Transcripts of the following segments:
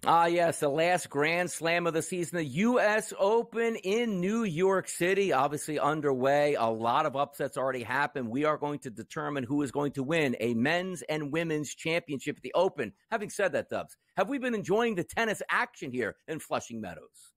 Yes, the last Grand Slam of the season, the U.S. Open in New York City, obviously underway. A lot of upsets already happened. We are going to determine who is going to win a men's and women's championship at the Open. Having said that, Dubs, have we been enjoying the tennis action here in Flushing Meadows?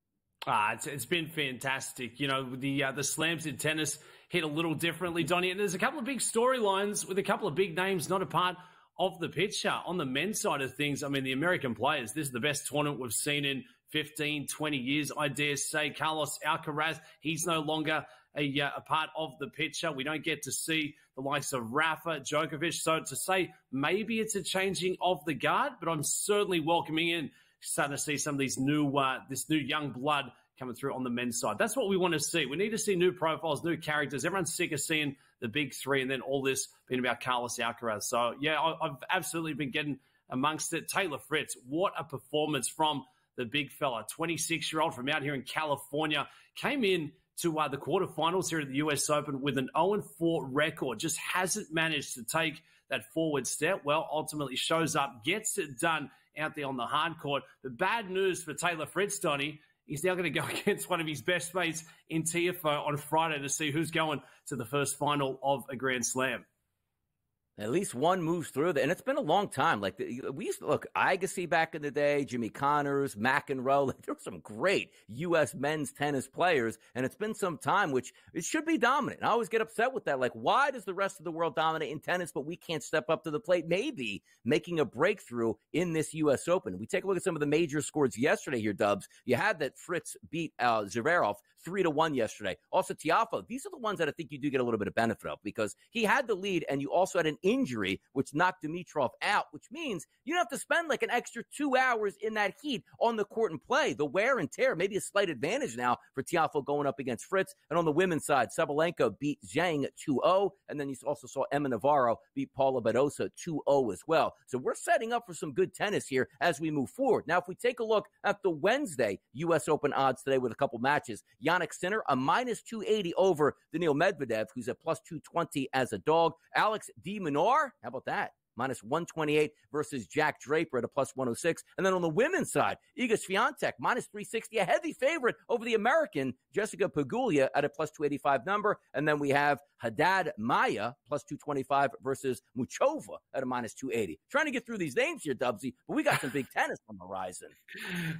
It's been fantastic. You know, the slams in tennis hit a little differently, Donnie. And there's a couple of big storylines with a couple of big names not a part of the picture. On the men's side of things, I mean, the American players, this is the best tournament we've seen in 15, 20 years, I dare say. Carlos Alcaraz, he's no longer a part of the picture. We don't get to see the likes of Rafa, Djokovic. So to say maybe it's a changing of the guard, but I'm certainly welcoming in, starting to see some of these this new young blood coming through on the men's side. That's what we want to see. We need to see new profiles, new characters. Everyone's sick of seeing the big three and then all this being about Carlos Alcaraz. So, yeah, I've absolutely been getting amongst it. Taylor Fritz, what a performance from the big fella. 26-year-old from out here in California. Came in to the quarterfinals here at the US Open with an 0-4 record. Just hasn't managed to take that forward step. Well, ultimately shows up, gets it done out there on the hard court. The bad news for Taylor Fritz, Donnie, he's now going to go against one of his best mates in Tiafoe on Friday to see who's going to the first final of a Grand Slam. At least one moves through and it's been a long time. Like we used to look Agassi back in the day, Jimmy Connors, McEnroe. Like, there were some great U.S. men's tennis players, and it's been some time, which it should be dominant. I always get upset with that. Like, why does the rest of the world dominate in tennis, but we can't step up to the plate? Maybe making a breakthrough in this U.S. Open. We take a look at some of the major scores yesterday here, Dubs. You had that Fritz beat Zverev 3-1 yesterday. Also, Tiafoe. These are the ones that I think you do get a little bit of benefit of because he had the lead, and you also had an injury, which knocked Dimitrov out, which means you don't have to spend like an extra 2 hours in that heat on the court and play. The wear and tear, maybe a slight advantage now for Tiafoe going up against Fritz. And on the women's side, Sabalenka beat Zhang 2-0. And then you also saw Emma Navarro beat Paula Badosa 2-0 as well. So we're setting up for some good tennis here as we move forward. Now, if we take a look at the Wednesday U.S. Open odds today with a couple matches, Jannik Sinner, a -280 over Daniil Medvedev, who's at +220 as a dog. Alex de Minaur, how about that? -128 versus Jack Draper at a +106. And then on the women's side, Iga Swiatek, -360, a heavy favorite over the American Jessica Pegula at a +285 number. And then we have Haddad Maia, +225 versus Muchova at a -280. Trying to get through these names here, Dubsy, but we got some big tennis on the horizon.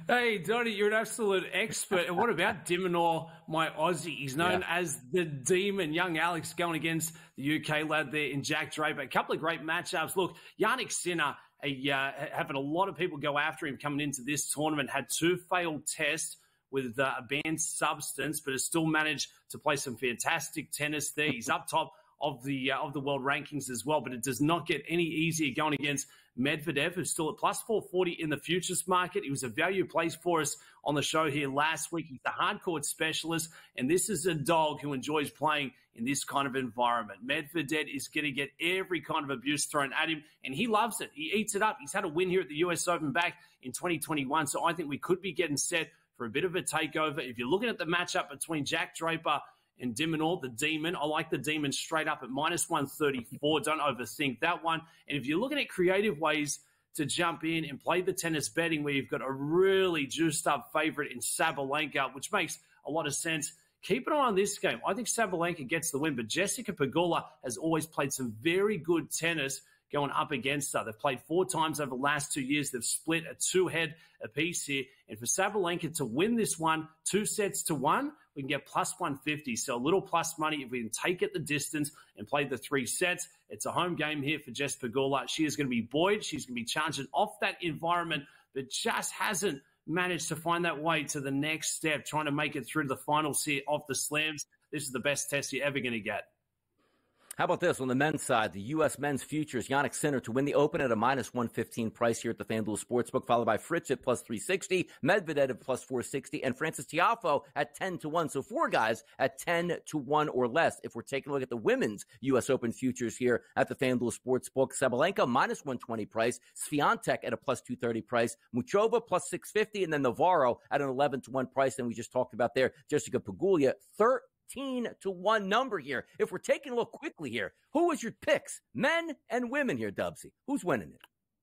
Hey, Donnie, you're an absolute expert. And what about de Minaur, my Aussie? He's known as the Demon. Young Alex going against the UK lad there in Jack Draper. A couple of great matchups. Look, Jannik Sinner, having a lot of people go after him coming into this tournament, had 2 failed tests with a banned substance, but has still managed to play some fantastic tennis there. He's up top of the world rankings as well, but it does not get any easier going against Medvedev, who's still at +440 in the futures market. He was a value place for us on the show here last week. He's the hardcourt specialist, and this is a dog who enjoys playing in this kind of environment. Medvedev is going to get every kind of abuse thrown at him, and he loves it. He eats it up. He's had a win here at the US Open back in 2021, so I think we could be getting set for a bit of a takeover. If you're looking at the matchup between Jack Draper and de Minaur, the Demon, I like the Demon straight up at -134. Don't overthink that one. And if you're looking at creative ways to jump in and play the tennis betting where you've got a really juiced up favorite in Sabalenka, which makes a lot of sense, keep an eye on this game. I think Sabalenka gets the win, but Jessica Pegula has always played some very good tennis going up against her. They've played 4 times over the last 2 years. They've split a 2-head apiece here. And for Sabalenka to win this one, 2-1, we can get +150. So a little plus money if we can take it the distance and play the 3 sets. It's a home game here for Jess Pegula. She is going to be buoyed. She's going to be charging off that environment, but just hasn't managed to find that way to the next step, trying to make it through to the finals here of the slams. This is the best test you're ever going to get. How about this on the men's side? The U.S. men's futures, Jannik Sinner to win the Open at a -115 price here at the FanDuel Sportsbook, followed by Fritz at +360, Medvedev at +460, and Frances Tiafoe at 10-1. So 4 guys at 10-1 or less. If we're taking a look at the women's U.S. Open futures here at the FanDuel Sportsbook, Sabalenka -120 price, Swiatek at a +230 price, Muchova +650, and then Navarro at an 11-1 price. And we just talked about there, Jessica Pegula, 13-1 number here. If we're taking a look quickly here, who was your picks, men and women here, Dubsy? Who's winning it?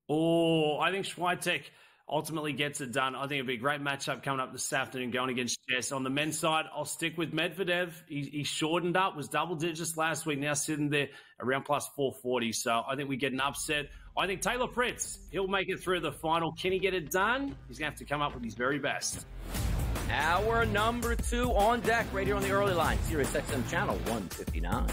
Oh, I think Swiatek ultimately gets it done. I think it'll be a great matchup coming up this afternoon going against Jess. On the men's side, I'll stick with Medvedev. He shortened up, was double digits last week, now sitting there around plus 440. So I think we get an upset. I think Taylor Fritz, he'll make it through the final. Can he get it done? He's going to have to come up with his very best. Our number 2 on deck right here on the early line, Sirius XM channel 159.